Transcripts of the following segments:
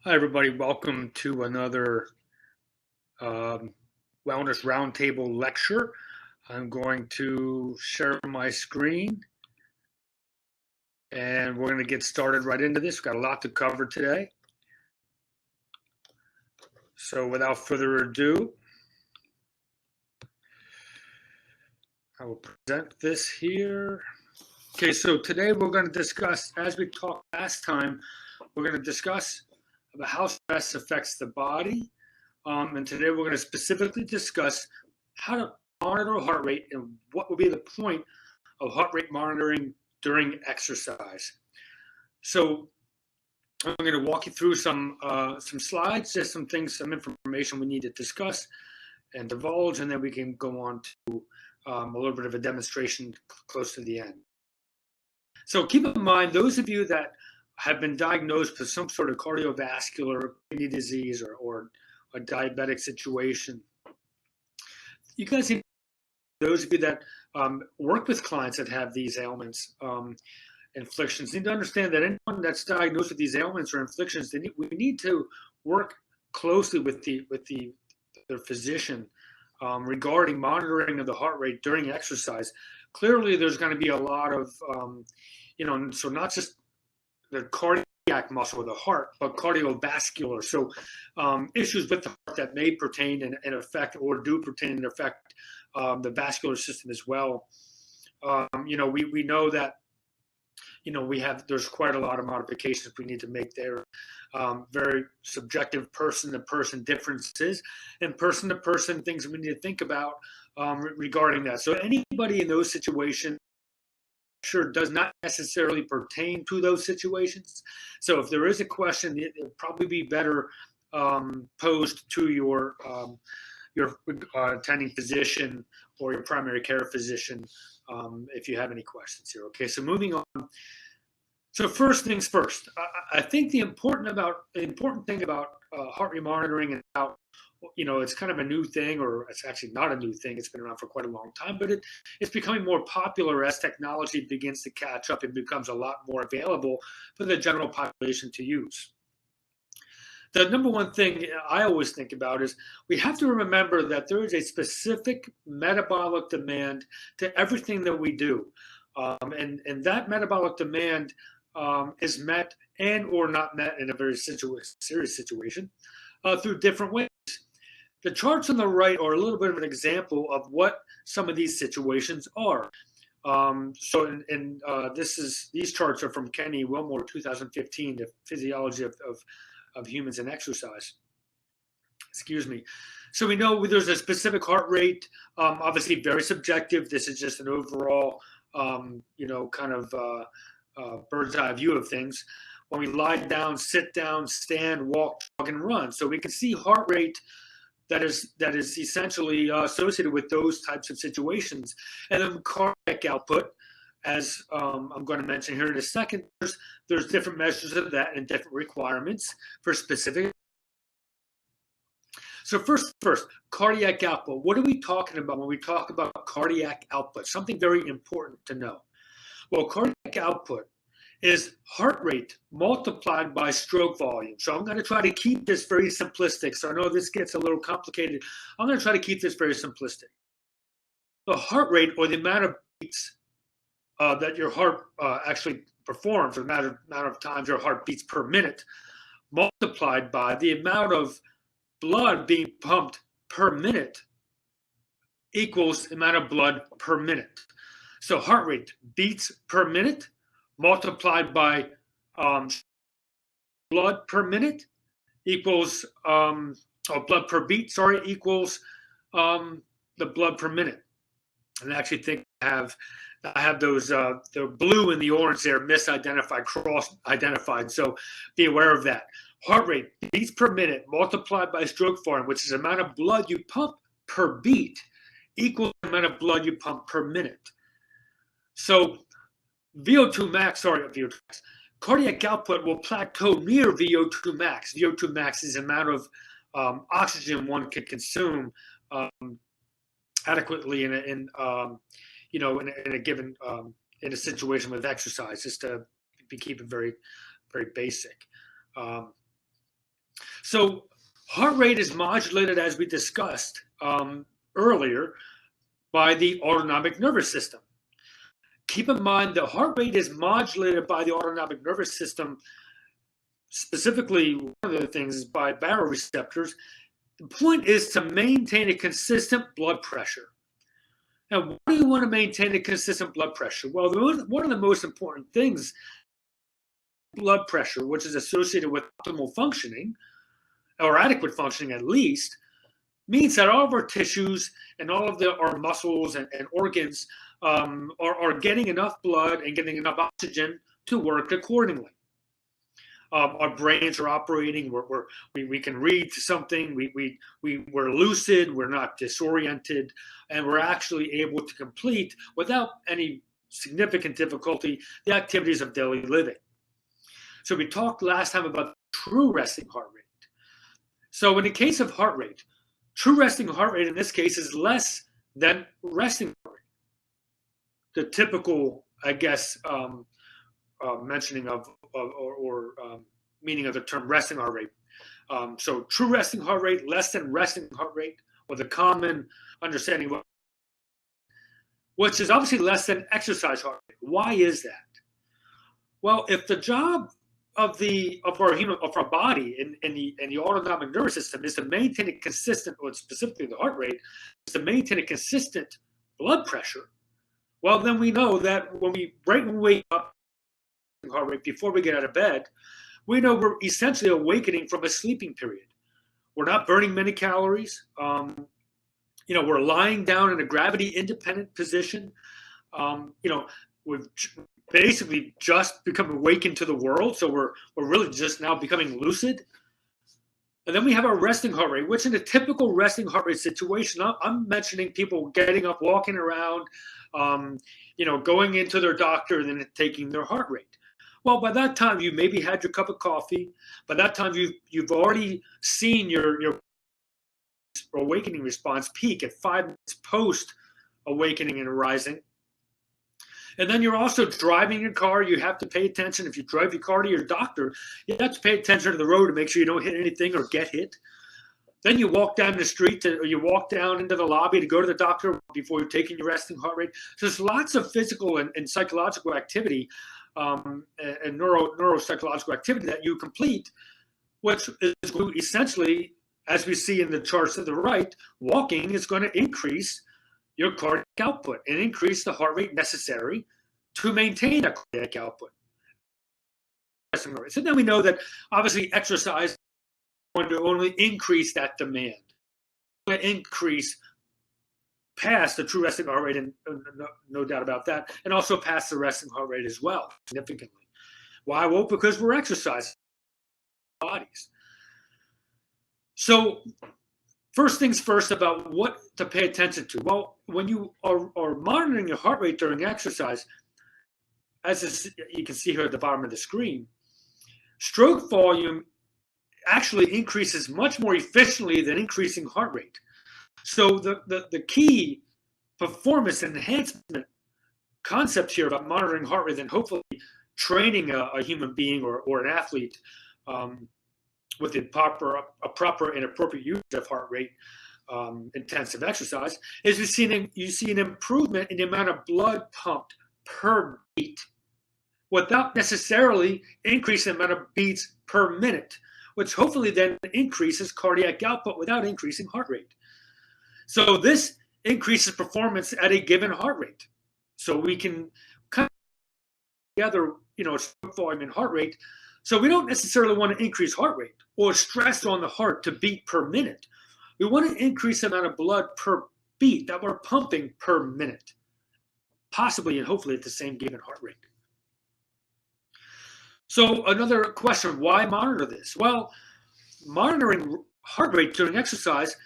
Hi, everybody. Welcome to another um, Wellness Roundtable lecture. I'm going to share my screen and we're going to get started right into this. We've got a lot to cover today. So, without further ado, I will present this here. Okay, so today we're going to discuss, as we talked last time, we're going to discuss about how stress affects the body. And today we're going to specifically discuss how to monitor heart rate and what would be the point of heart rate monitoring during exercise. So I'm going to walk you through some slides, just some things, some information we need to discuss and divulge, and then we can go on to a little bit of a demonstration close to the end. So keep in mind, those of you that have been diagnosed with some sort of cardiovascular kidney disease or a diabetic situation, you guys, those of you that work with clients that have these ailments, inflictions, need to understand that anyone that's diagnosed with these ailments or inflictions, we need to work closely with their physician regarding monitoring of the heart rate during exercise. Clearly, there's going to be a lot of, so not just the cardiac muscle of the heart, but cardiovascular. So issues with the heart that may pertain and affect or do pertain and affect the vascular system as well. We know that there's quite a lot of modifications we need to make there. Very subjective person-to-person differences and person-to-person things we need to think about regarding that. So anybody in those situations sure does not necessarily pertain to those situations. So if there is a question, it will probably be better posed to your attending physician or your primary care physician if you have any questions here. Okay, so moving on. So first things first, I think the important thing about heart rate monitoring and about, it's kind of a new thing, or it's actually not a new thing. It's been around for quite a long time, but it's becoming more popular as technology begins to catch up and becomes a lot more available for the general population to use. The number one thing I always think about is we have to remember that there is a specific metabolic demand to everything that we do. And that metabolic demand is met and or not met in a very serious situation through different ways. The charts on the right are a little bit of an example of what some of these situations are. These charts are from Kenny Wilmore, 2015, The Physiology of Humans and Exercise. Excuse me. So we know there's a specific heart rate, obviously very subjective. This is just an overall, bird's eye view of things. When we lie down, sit down, stand, walk, jog, and run. So we can see heart rate that is essentially associated with those types of situations. And then cardiac output, as I'm going to mention here in a second, there's different measures of that and different requirements for specific. So first, cardiac output. What are we talking about when we talk about cardiac output? Something very important to know. Well, cardiac output is heart rate multiplied by stroke volume. So I'm going to try to keep this very simplistic. So I know this gets a little complicated. I'm going to try to keep this very simplistic. The heart rate, or the amount of beats that your heart actually performs, or the amount of times your heart beats per minute, multiplied by the amount of blood being pumped per minute, equals the amount of blood per minute. So heart rate, beats per minute, multiplied by blood per minute, equals blood per beat, equals the blood per minute. And I actually think I have those the blue and the orange there misidentified, cross-identified. So be aware of that. Heart rate, beats per minute, multiplied by stroke volume, which is the amount of blood you pump per beat, equals the amount of blood you pump per minute. So VO2 max, cardiac output will plateau near VO2 max. VO2 max is the amount of oxygen one can consume adequately in a given in a situation with exercise, just to keep it very, very basic. So heart rate is modulated, as we discussed earlier, by the autonomic nervous system. Keep in mind the heart rate is modulated by the autonomic nervous system. Specifically, one of the things is by baroreceptors. The point is to maintain a consistent blood pressure. Now, why do you want to maintain a consistent blood pressure? Well, one of the most important things, blood pressure, which is associated with optimal functioning, or adequate functioning at least, means that all of our tissues and all of our muscles and organs are getting enough blood and getting enough oxygen to work accordingly. Our brains are operating. We can read something. We're lucid. We're not disoriented, and we're actually able to complete without any significant difficulty the activities of daily living. So we talked last time about true resting heart rate. So in the case of heart rate, true resting heart rate in this case is less than resting heart rate. The typical, I guess, mentioning of or meaning of the term resting heart rate. So true resting heart rate, less than resting heart rate, or the common understanding, which is obviously less than exercise heart rate. Why is that? Well, if the job of our body and the autonomic nervous system is to maintain a consistent, or specifically the heart rate, is to maintain a consistent blood pressure, well, then we know that when we wake up, heart rate before we get out of bed, we know we're essentially awakening from a sleeping period. We're not burning many calories. We're lying down in a gravity independent position. We've basically just become awakened to the world, so we're really just now becoming lucid. And then we have our resting heart rate, which in a typical resting heart rate situation, I'm mentioning people getting up, walking around, going into their doctor and then taking their heart rate. Well, by that time, you maybe had your cup of coffee. By that time, you've already seen your awakening response peak at 5 minutes post awakening and arising. And then you're also driving your car. You have to pay attention. If you drive your car to your doctor, you have to pay attention to the road to make sure you don't hit anything or get hit. Then you walk down the street or you walk down into the lobby to go to the doctor before you're taking your resting heart rate. So there's lots of physical and psychological activity and neuropsychological activity that you complete, which is going to essentially, as we see in the charts to the right, walking is going to increase your cardiac output and increase the heart rate necessary to maintain a cardiac output. So then we know that obviously exercise is going to only increase that demand, going to increase past the true resting heart rate, and no doubt about that, and also past the resting heart rate as well, significantly. Why? Well, because we're exercising our bodies. So first things first about what to pay attention to. Well, when you are monitoring your heart rate during exercise, as you can see here at the bottom of the screen, stroke volume actually increases much more efficiently than increasing heart rate. So the key performance enhancement concept here about monitoring heart rate and hopefully training a human being or an athlete with a proper and appropriate use of heart rate intensive exercise is you see an improvement in the amount of blood pumped per beat without necessarily increasing the amount of beats per minute, which hopefully then increases cardiac output without increasing heart rate. So this increases performance at a given heart rate. So we can kind of together, stroke volume and heart rate. So we don't necessarily want to increase heart rate or stress on the heart to beat per minute. We want to increase the amount of blood per beat that we're pumping per minute, possibly and hopefully at the same given heart rate. So another question, why monitor this? Well, monitoring heart rate during exercise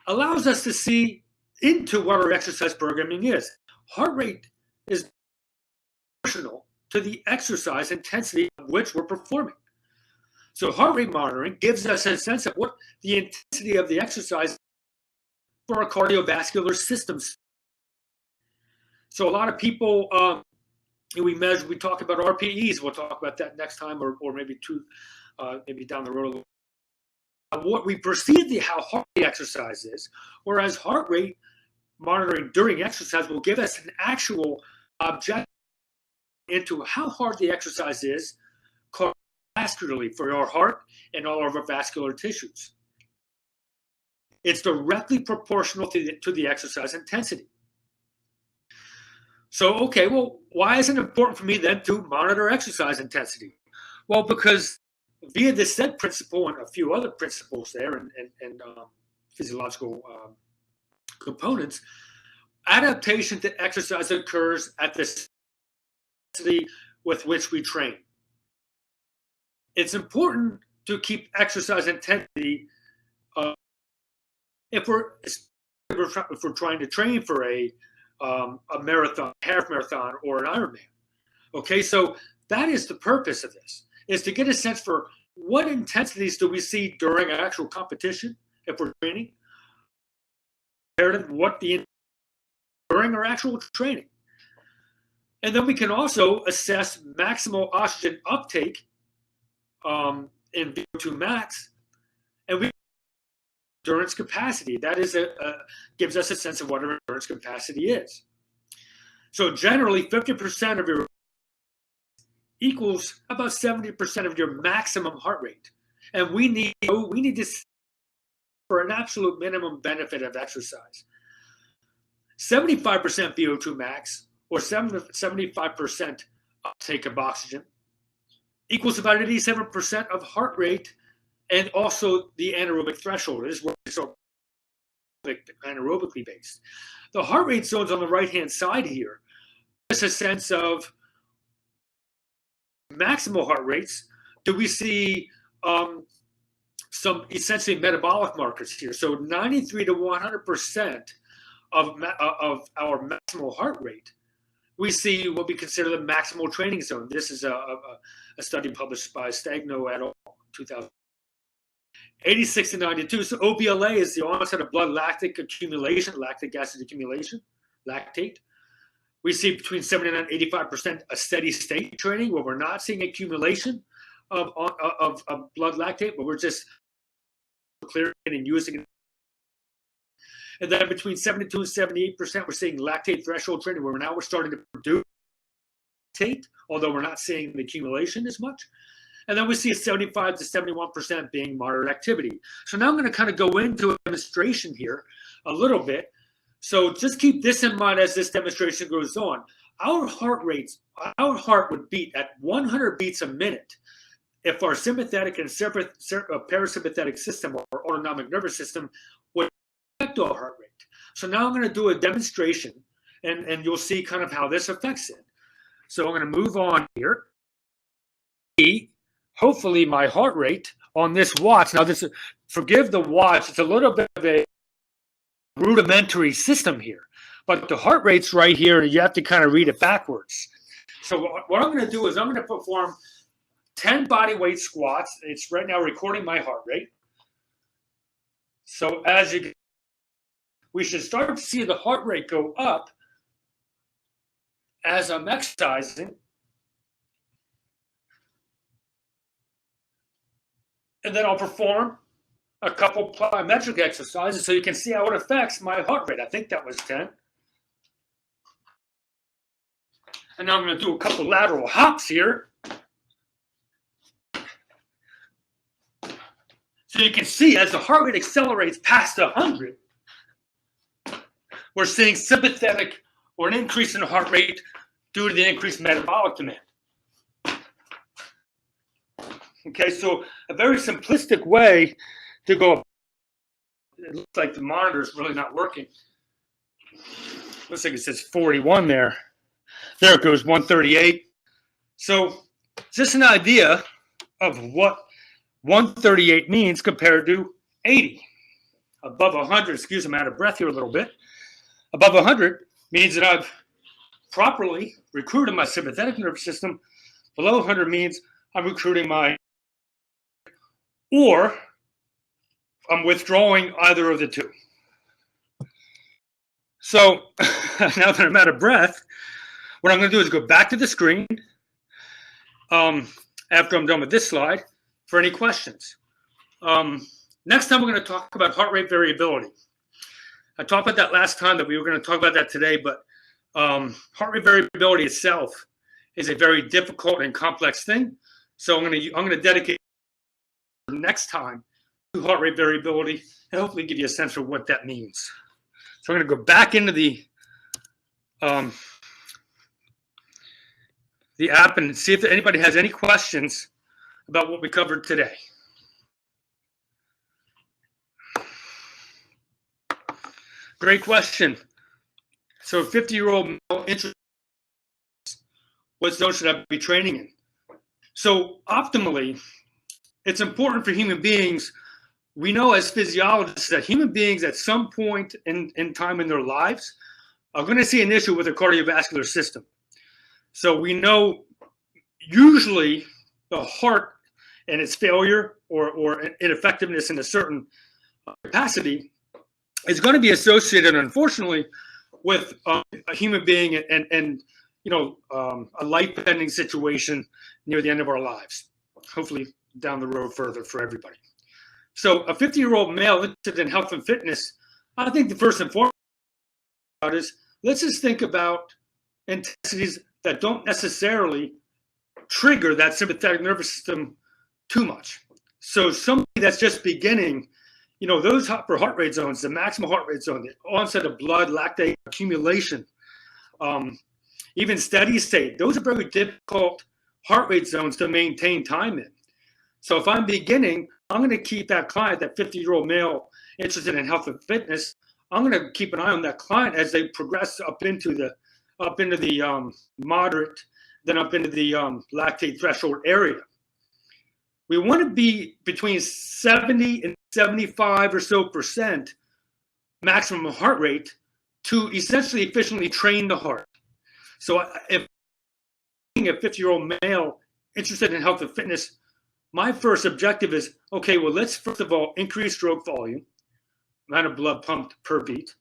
allows us to see into what our exercise programming is. Heart rate is proportional to the exercise intensity of which we're performing. So heart rate monitoring gives us a sense of what the intensity of the exercise for our cardiovascular systems. So a lot of people, we talk about RPEs. We'll talk about that next time, or maybe maybe down the road a little. what we perceive how hard the exercise is, whereas heart rate monitoring during exercise will give us an actual objective into how hard the exercise is cardiovascularly for our heart and all of our vascular tissues. It's directly proportional to the exercise intensity. So, okay, well, why is it important for me then to monitor exercise intensity? Well, because via the SAID principle and a few other principles there and physiological components, adaptation to exercise occurs at the intensity with which we train. It's important to keep exercise intensity if we're trying to train for a marathon, half marathon, or an Ironman. Okay, so that is the purpose of this, is to get a sense for what intensities do we see during an actual competition if we're training, compared to what during our actual training. And then we can also assess maximal oxygen uptake in VO2 max, and we endurance capacity. That is gives us a sense of what our endurance capacity is. So generally, 50% of your equals about 70% of your maximum heart rate, and we need this for an absolute minimum benefit of exercise. 75% VO2 max, or 75% uptake of oxygen, equals about 87% of heart rate, and also the anaerobic threshold. This is where it's anaerobically based. The heart rate zones on the right-hand side here, just a sense of maximal heart rates. Do we see some essentially metabolic markers here? So 93 to 100% of our maximal heart rate, we see what we consider the maximal training zone. This is a study published by Stagno et al. 2000. 86 to 92. So OBLA is the onset of blood lactic accumulation, lactic acid accumulation, lactate. We see between 79 and 85% a steady state training where we're not seeing accumulation of blood lactate, but we're just clearing it and using it. And then between 72 and 78%, we're seeing lactate threshold training where now we're starting to produce lactate, although we're not seeing the accumulation as much. And then we see a 75 to 71% being moderate activity. So now I'm going to kind of go into a demonstration here a little bit. So just keep this in mind as this demonstration goes on. Our heart would beat at 100 beats a minute if our sympathetic and parasympathetic system or autonomic nervous system would affect our heart rate. So now I'm going to do a demonstration, and you'll see kind of how this affects it. So I'm going to move on here. Hopefully my heart rate on this watch, now this, forgive the watch, it's a little bit of a rudimentary system here, but the heart rate's right here and you have to kind of read it backwards. So what I'm going to do is I'm going to perform 10 body weight squats. It's right now recording my heart rate. So as you, we should start to see the heart rate go up as I'm exercising. And then I'll perform a couple plyometric exercises so you can see how it affects my heart rate. I think that was 10. And now I'm going to do a couple lateral hops here. So you can see as the heart rate accelerates past 100, we're seeing sympathetic or an increase in the heart rate due to the increased metabolic demand. Okay, so a very simplistic way to go. It looks like the monitor is really not working. Looks like it says 41 there. There it goes, 138. So just an idea of what 138 means compared to 80. Above 100, excuse me, I'm out of breath here a little bit. Above 100 means that I've properly recruited my sympathetic nervous system. Below 100 means I'm recruiting my, or I'm withdrawing either of the two. So now that I'm out of breath, what I'm going to do is go back to the screen after I'm done with this slide for any questions. Next time, we're going to talk about heart rate variability. I talked about that last time, that we were going to talk about that today, but heart rate variability itself is a very difficult and complex thing. So I'm going to dedicate next time to heart rate variability and hopefully give you a sense of what that means. So I'm going to go back into the app and see if anybody has any questions about what we covered today. Great question. So 50-year-old male, what zone should I be training in? So optimally, it's important for human beings. We know as physiologists that human beings at some point in time in their lives are going to see an issue with their cardiovascular system. So we know usually the heart and its failure or ineffectiveness in a certain capacity is going to be associated, unfortunately, with a human being and a life-ending situation near the end of our lives, hopefully down the road further for everybody. So a 50-year-old male interested in health and fitness, I think the first and foremost is, let's just think about intensities that don't necessarily trigger that sympathetic nervous system too much. So somebody that's just beginning, those for heart rate zones, the maximum heart rate zone, the onset of blood lactate accumulation, even steady state, those are very difficult heart rate zones to maintain time in. So if I'm beginning, I'm going to keep that client, that 50-year-old male interested in health and fitness, I'm going to keep an eye on that client as they progress up into the moderate, then up into the lactate threshold area. We want to be between 70 and 75 or so % maximum heart rate to essentially efficiently train the heart. So if being a 50-year-old male interested in health and fitness, my first objective is, okay, well, let's first of all increase stroke volume, amount of blood pumped per beat.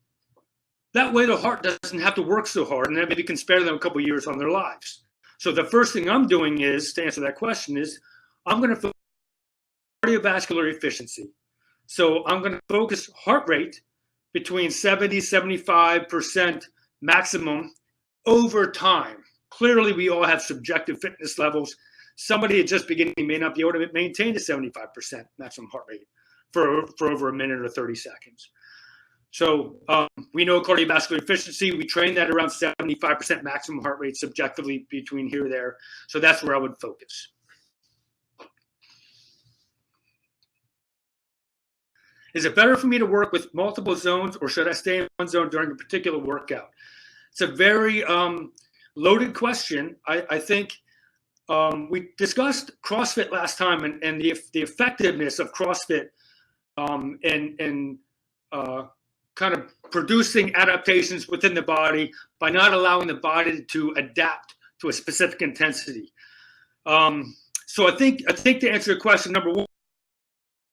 That way the heart doesn't have to work so hard, and then maybe can spare them a couple of years on their lives. So the first thing I'm doing is, to answer that question, is I'm going to focus on cardiovascular efficiency. So I'm going to focus heart rate between 70, 75% maximum over time. Clearly, we all have subjective fitness levels. Somebody at just beginning may not be able to maintain a 75% maximum heart rate for over a minute or 30 seconds. So we know cardiovascular efficiency, we train that around 75% maximum heart rate subjectively between here and there. So that's where I would focus. Is it better for me to work with multiple zones, or should I stay in one zone during a particular workout? It's a very loaded question. I think we discussed CrossFit last time and the effectiveness of CrossFit and kind of producing adaptations within the body by not allowing the body to adapt to a specific intensity. So I think to answer your question, number one,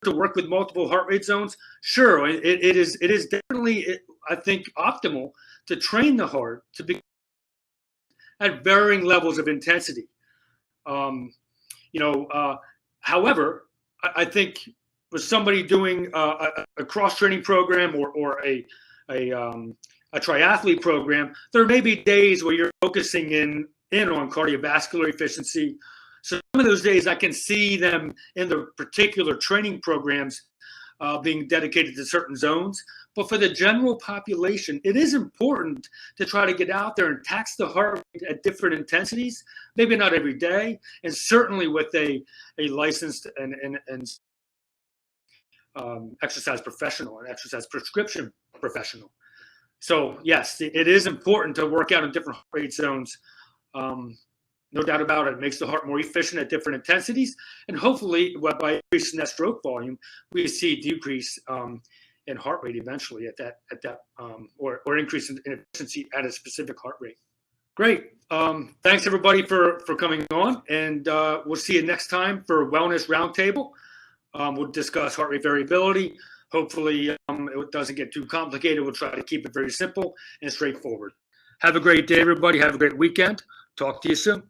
to work with multiple heart rate zones, sure, it is definitely, I think, optimal to train the heart to be at varying levels of intensity. However, I think with somebody doing a cross-training program or a triathlete program, there may be days where you're focusing in on cardiovascular efficiency. So some of those days I can see them in the particular training programs being dedicated to certain zones. But for the general population, it is important to try to get out there and tax the heart rate at different intensities, maybe not every day, and certainly with a licensed and exercise professional, an exercise prescription professional. So yes, it is important to work out in different heart rate zones. No doubt about it. It makes the heart more efficient at different intensities, and hopefully, by increasing that stroke volume, we see a decrease in heart rate eventually at that or increase in efficiency at a specific heart rate. Great. Thanks everybody for coming on, and we'll see you next time for Wellness Roundtable. We'll discuss heart rate variability. Hopefully, it doesn't get too complicated. We'll try to keep it very simple and straightforward. Have a great day, everybody. Have a great weekend. Talk to you soon.